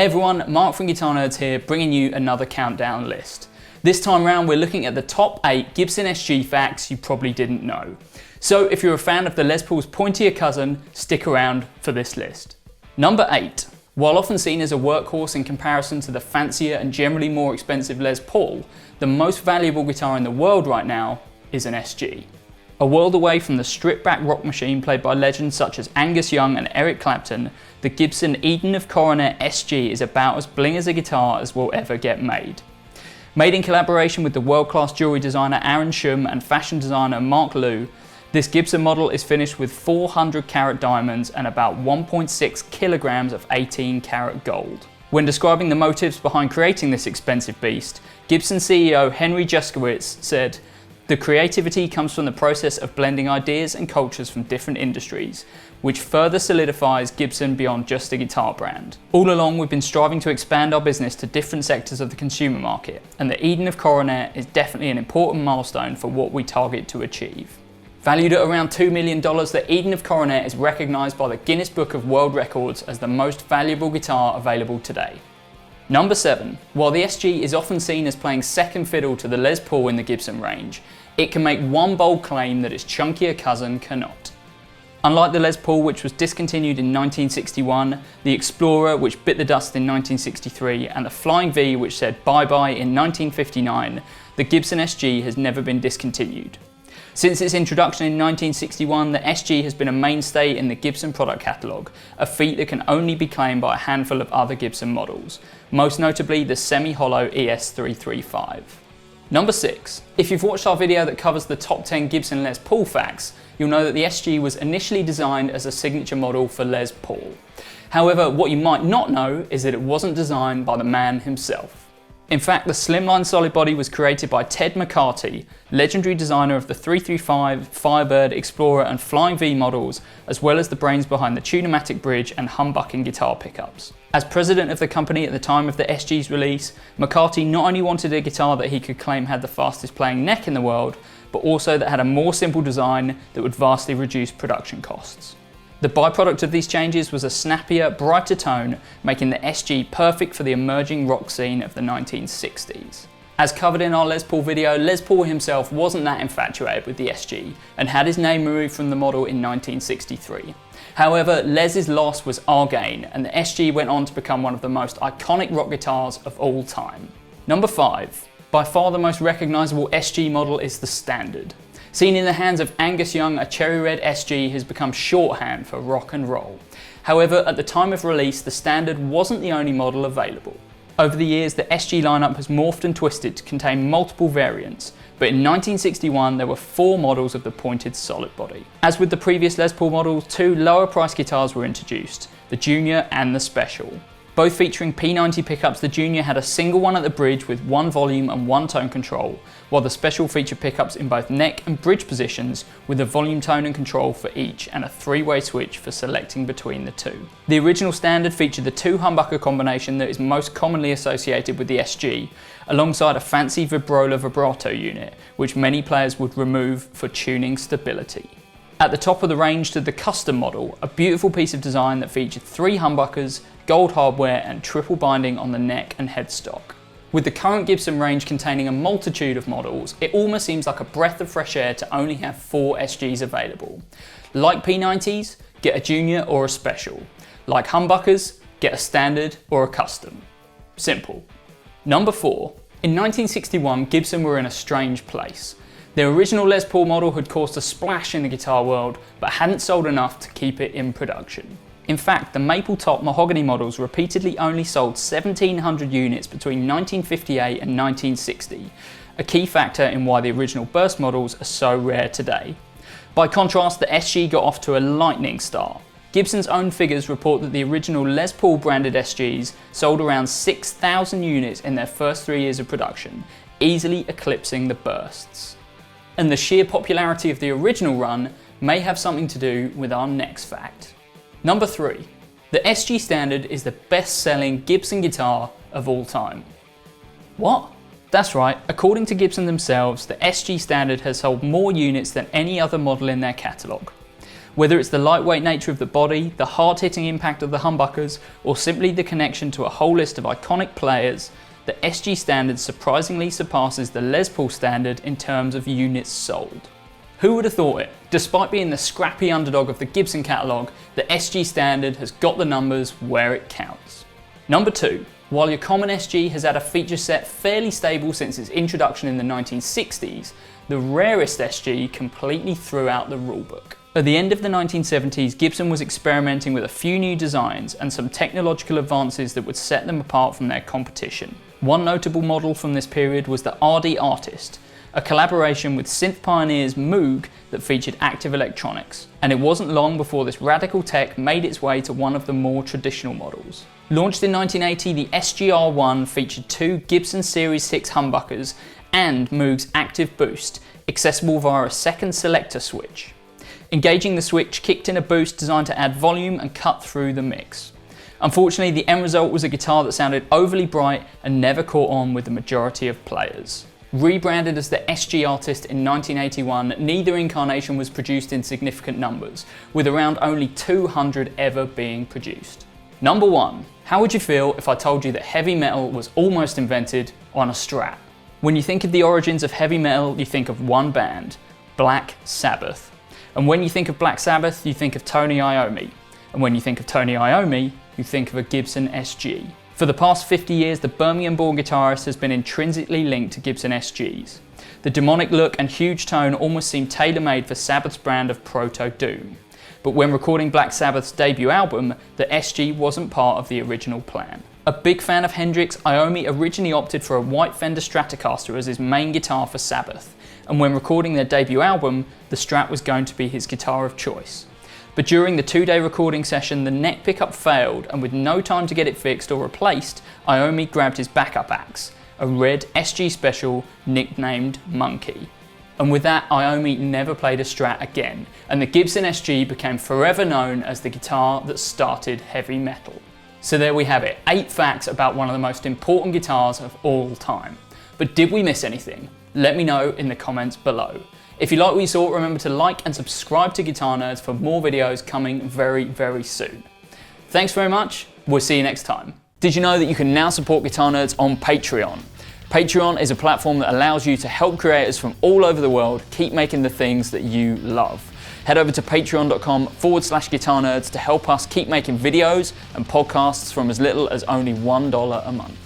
Hey everyone, Mark from Guitar Nerds here, bringing you another countdown list. This time round we're looking at the top 8 Gibson SG facts you probably didn't know. So if you're a fan of the Les Paul's pointier cousin, stick around for this list. Number 8. While often seen as a workhorse in comparison to the fancier and generally more expensive Les Paul, the most valuable guitar in the world right now is an SG. A world away from the stripped-back rock machine played by legends such as Angus Young and Eric Clapton, the Gibson Eaton of Coronet SG is about as bling as a guitar as will ever get made. Made in collaboration with the world-class jewellery designer Aaron Shum and fashion designer Mark Liu, this Gibson model is finished with 400 carat diamonds and about 1.6 kilograms of 18 karat gold. When describing the motives behind creating this expensive beast, Gibson CEO Henry Juskowitz said, "The creativity comes from the process of blending ideas and cultures from different industries, which further solidifies Gibson beyond just a guitar brand. All along we've been striving to expand our business to different sectors of the consumer market, and the Eaton of Coronet is definitely an important milestone for what we target to achieve." Valued at around $2 million, the Eaton of Coronet is recognised by the Guinness Book of World Records as the most valuable guitar available today. Number 7. While the SG is often seen as playing second fiddle to the Les Paul in the Gibson range, it can make one bold claim that its chunkier cousin cannot. Unlike the Les Paul, which was discontinued in 1961, the Explorer, which bit the dust in 1963, and the Flying V, which said bye-bye in 1959, the Gibson SG has never been discontinued. Since its introduction in 1961, the SG has been a mainstay in the Gibson product catalogue, a feat that can only be claimed by a handful of other Gibson models, most notably the semi-hollow ES335. Number 6. If you've watched our video that covers the top 10 Gibson Les Paul facts, you'll know that the SG was initially designed as a signature model for Les Paul. However, what you might not know is that it wasn't designed by the man himself. In fact, the slimline solid body was created by Ted McCarty, legendary designer of the 335, Firebird, Explorer and Flying V models, as well as the brains behind the Tune-o-matic bridge and humbucking guitar pickups. As president of the company at the time of the SG's release, McCarty not only wanted a guitar that he could claim had the fastest playing neck in the world, but also that had a more simple design that would vastly reduce production costs. The byproduct of these changes was a snappier, brighter tone, making the SG perfect for the emerging rock scene of the 1960s. As covered in our Les Paul video, Les Paul himself wasn't that infatuated with the SG and had his name removed from the model in 1963. However, Les's loss was our gain, and the SG went on to become one of the most iconic rock guitars of all time. Number 5. By far the most recognisable SG model is the Standard. Seen in the hands of Angus Young, a cherry red SG has become shorthand for rock and roll. However, at the time of release, the Standard wasn't the only model available. Over the years, the SG lineup has morphed and twisted to contain multiple variants, but in 1961 there were 4 models of the pointed solid body. As with the previous Les Paul models, 2 lower price guitars were introduced, the Junior and the Special. Both featuring P90 pickups, the Junior had a single one at the bridge with 1 volume and 1 tone control, while the Special featured pickups in both neck and bridge positions with a volume tone and control for each and a 3-way switch for selecting between the 2. The original Standard featured the 2 humbucker combination that is most commonly associated with the SG, alongside a fancy vibrola vibrato unit, which many players would remove for tuning stability. At the top of the range stood the Custom model, a beautiful piece of design that featured 3 humbuckers, gold hardware and triple binding on the neck and headstock. With the current Gibson range containing a multitude of models, it almost seems like a breath of fresh air to only have 4 SGs available. Like P90s, get a Junior or a Special. Like humbuckers, get a Standard or a Custom. Simple. Number 4. In 1961, Gibson were in a strange place. Their original Les Paul model had caused a splash in the guitar world, but hadn't sold enough to keep it in production. In fact, the maple top mahogany models repeatedly only sold 1,700 units between 1958 and 1960, a key factor in why the original burst models are so rare today. By contrast, the SG got off to a lightning start. Gibson's own figures report that the original Les Paul branded SGs sold around 6,000 units in their first 3 years of production, easily eclipsing the bursts. And the sheer popularity of the original run may have something to do with our next fact. Number 3. The SG Standard is the best-selling Gibson guitar of all time. What? That's right, according to Gibson themselves, the SG Standard has sold more units than any other model in their catalogue. Whether it's the lightweight nature of the body, the hard-hitting impact of the humbuckers, or simply the connection to a whole list of iconic players, the SG Standard surprisingly surpasses the Les Paul Standard in terms of units sold. Who would have thought it? Despite being the scrappy underdog of the Gibson catalogue, the SG Standard has got the numbers where it counts. Number 2. While your common SG has had a feature set fairly stable since its introduction in the 1960s, the rarest SG completely threw out the rulebook. At the end of the 1970s, Gibson was experimenting with a few new designs and some technological advances that would set them apart from their competition. One notable model from this period was the RD Artist, a collaboration with synth pioneers Moog that featured active electronics. And it wasn't long before this radical tech made its way to one of the more traditional models. Launched in 1980, the SG-R1 featured 2 Gibson Series 6 humbuckers and Moog's Active Boost, accessible via a second selector switch. Engaging the switch kicked in a boost designed to add volume and cut through the mix. Unfortunately, the end result was a guitar that sounded overly bright and never caught on with the majority of players. Rebranded as the SG Artist in 1981, neither incarnation was produced in significant numbers, with around only 200 ever being produced. Number 1. How would you feel if I told you that heavy metal was almost invented on a Strat? When you think of the origins of heavy metal, you think of one band, Black Sabbath. And when you think of Black Sabbath, you think of Tony Iommi. And when you think of Tony Iommi, you think of a Gibson SG. For the past 50 years, the Birmingham-born guitarist has been intrinsically linked to Gibson SGs. The demonic look and huge tone almost seem tailor-made for Sabbath's brand of proto-doom. But when recording Black Sabbath's debut album, the SG wasn't part of the original plan. A big fan of Hendrix, Iommi originally opted for a white Fender Stratocaster as his main guitar for Sabbath, and when recording their debut album, the Strat was going to be his guitar of choice. But during the 2-day recording session, the neck pickup failed, and with no time to get it fixed or replaced, Iommi grabbed his backup axe, a red SG Special nicknamed Monkey. And with that, Iommi never played a Strat again, and the Gibson SG became forever known as the guitar that started heavy metal. So there we have it, 8 facts about one of the most important guitars of all time. But did we miss anything? Let me know in the comments below. If you like what you saw, remember to like and subscribe to Guitar Nerds for more videos coming very, very soon. Thanks very much, we'll see you next time. Did you know that you can now support Guitar Nerds on Patreon? Patreon is a platform that allows you to help creators from all over the world keep making the things that you love. Head over to patreon.com/guitarnerds to help us keep making videos and podcasts from as little as only $1 a month.